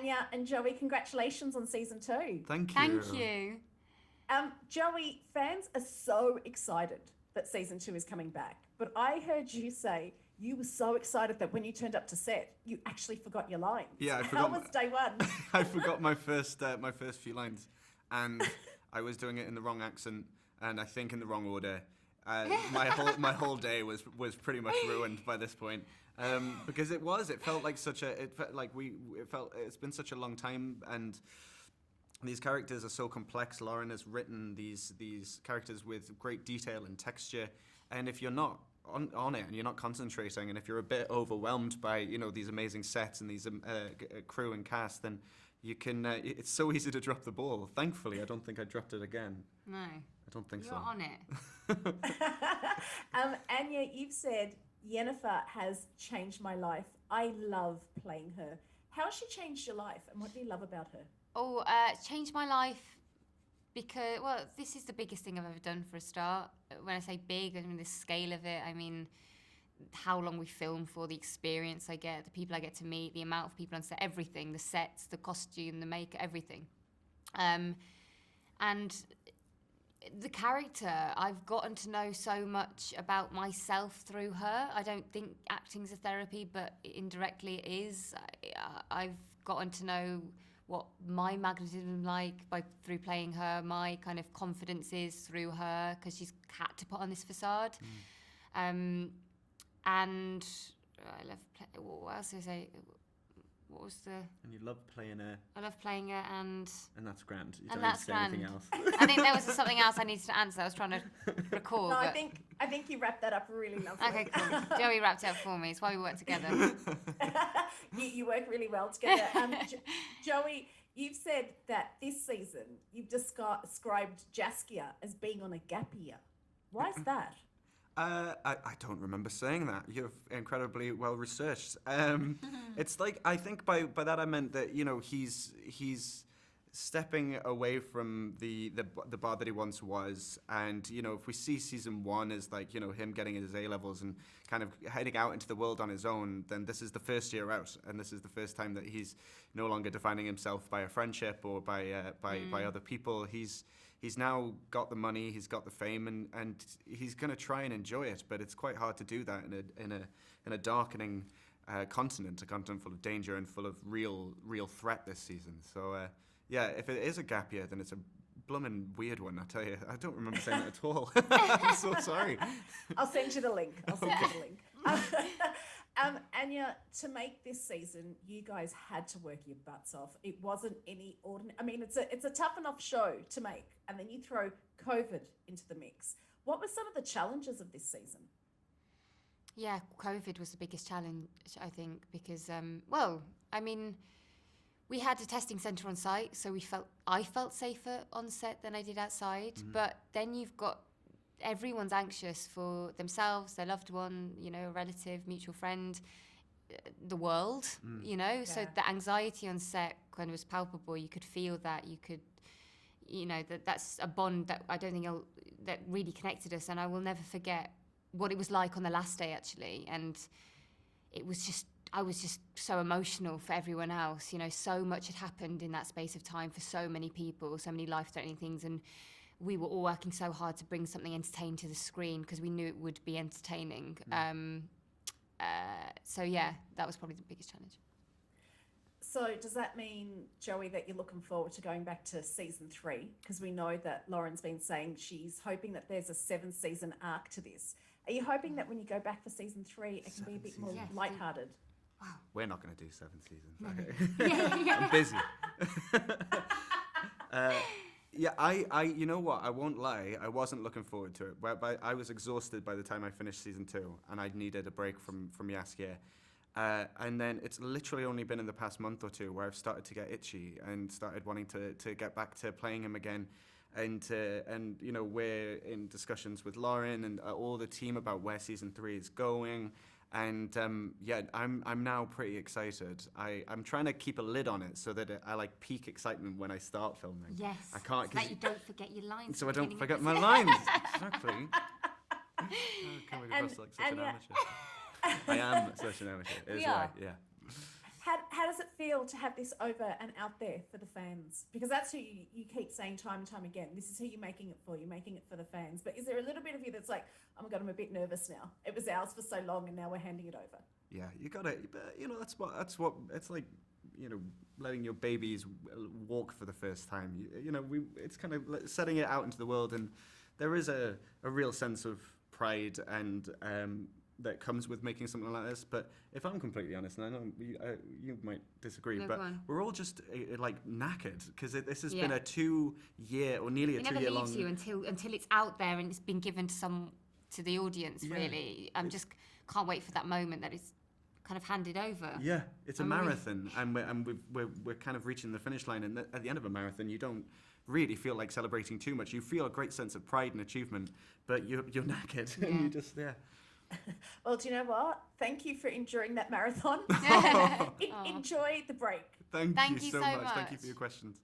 Anya and Joey, congratulations on season 2. Thank you. Thank you. Joey, fans are so excited that season 2 is coming back. But I heard you say you were so excited that when you turned up to set, you actually forgot your lines. Yeah, I How forgot. was day one? I forgot my first few lines, and I was doing it in the wrong accent, and I think in the wrong order. My whole day was pretty much ruined by this point, because it felt like it's been such a long time, and these characters are so complex. Lauren has written these characters with great detail and texture, and if you're not on it and you're not concentrating, and if you're a bit overwhelmed by these amazing sets and these crew and cast, then you can it's so easy to drop the ball. Thankfully, I don't think I dropped it again. No. I don't think You're so. on it. Anya, you've said Yennefer has changed my life. I love playing her. How has she changed your life, and what do you love about her? Oh, it's changed my life because, well, this is the biggest thing I've ever done for a start. When I say big, I mean the scale of it. I mean how long we film for, the experience I get, the people I get to meet, the amount of people on set, everything, the sets, the costume, the makeup, everything. And the character, I've gotten to know so much about myself through her. I don't think acting's a therapy, but indirectly it is. I've gotten to know what my magnetism like through playing her, my kind of confidence is through her, because she's had to put on this facade. And I love what else did I say? What was the? And you love playing her. I love playing her, and that's grand. You and don't that's need to say anything grand. else. I think there was something else I needed to answer. I was trying to recall. No, but... I think you wrapped that up really lovely. Okay, cool. Joey wrapped it up for me. It's why we work together. you work really well together. Joey, you've said that this season you've described Jaskier as being on a gap year. Why is that? I don't remember saying that. You're incredibly well researched. It's like, I think by that I meant that he's stepping away from the bar that he once was, and if we see season 1 as like him getting his A levels and kind of heading out into the world on his own, then this is the first year out, and this is the first time that he's no longer defining himself by a friendship or by other people. He's now got the money, he's got the fame, and he's going to try and enjoy it. But it's quite hard to do that in a darkening continent, a continent full of danger and full of real threat this season. So yeah, if it is a gap year, then it's a bloomin' weird one. I tell you, I don't remember saying that at all. I'm so sorry. I'll send you the link. Anya, to make this season, you guys had to work your butts off. It wasn't any ordinary. I mean, it's a tough enough show to make, and then you throw COVID into the mix. What were some of the challenges of this season? Yeah, COVID was the biggest challenge, I think, because we had a testing centre on site, so I felt safer on set than I did outside. Mm-hmm. But then you've got everyone's anxious for themselves, their loved one, a relative, mutual friend, the world, Yeah. So the anxiety on set kind of was palpable. You could feel that. You could, that's a bond that I don't think that really connected us. And I will never forget what it was like on the last day, actually. And I was just so emotional for everyone else. So much had happened in that space of time for so many people, so many life-threatening things, and we were all working so hard to bring something entertaining to the screen because we knew it would be entertaining. So yeah, that was probably the biggest challenge. So does that mean, Joey, that you're looking forward to going back to season 3? Because we know that Lauren's been saying she's hoping that there's a 7-season arc to this. Are you hoping that when you go back for season 3, it can be a bit more lighthearted? Wow. We're not going to do 7 seasons. Okay. I'm busy. Yeah, I you know what? I won't lie. I wasn't looking forward to it. But I was exhausted by the time I finished season 2, and I needed a break from Jaskier. And then it's literally only been in the past month or 2 where I've started to get itchy and started wanting to get back to playing him again. And we're in discussions with Lauren and all the team about where season 3 is going. And I'm now pretty excited. I'm trying to keep a lid on it so that I peak excitement when I start filming. Yes. I can't, so that you don't forget your lines. So I don't forget my lines. Exactly. Coming across like such an amateur. I am such an amateur. We are. Right, yeah. How does it feel to have this over and out there for the fans? Because that's who you keep saying time and time again. This is who you're making it for. You're making it for the fans. But is there a little bit of you that's like, oh my God, I'm a bit nervous now. It was ours for so long and now we're handing it over. Yeah, you got to, you know, that's what, it's like, you know, letting your babies walk for the first time. You know, it's kind of setting it out into the world, and there is a real sense of pride and that comes with making something like this. But if I'm completely honest, and I know you might disagree, No, but go on. we're all just like knackered because this has been a 2-year or nearly a 2-year long. It never leaves you until it's out there and it's been given to the audience. Yeah. Really, just can't wait for that moment that it's kind of handed over. Yeah, it's a I'm really- marathon, and we're kind of reaching the finish line. And at the end of a marathon, you don't really feel like celebrating too much. You feel a great sense of pride and achievement, but you're knackered, and you just Well, do you know what? Thank you for enduring that marathon. Enjoy the break. Thank Thank you you so so much. Thank you much. for your questions.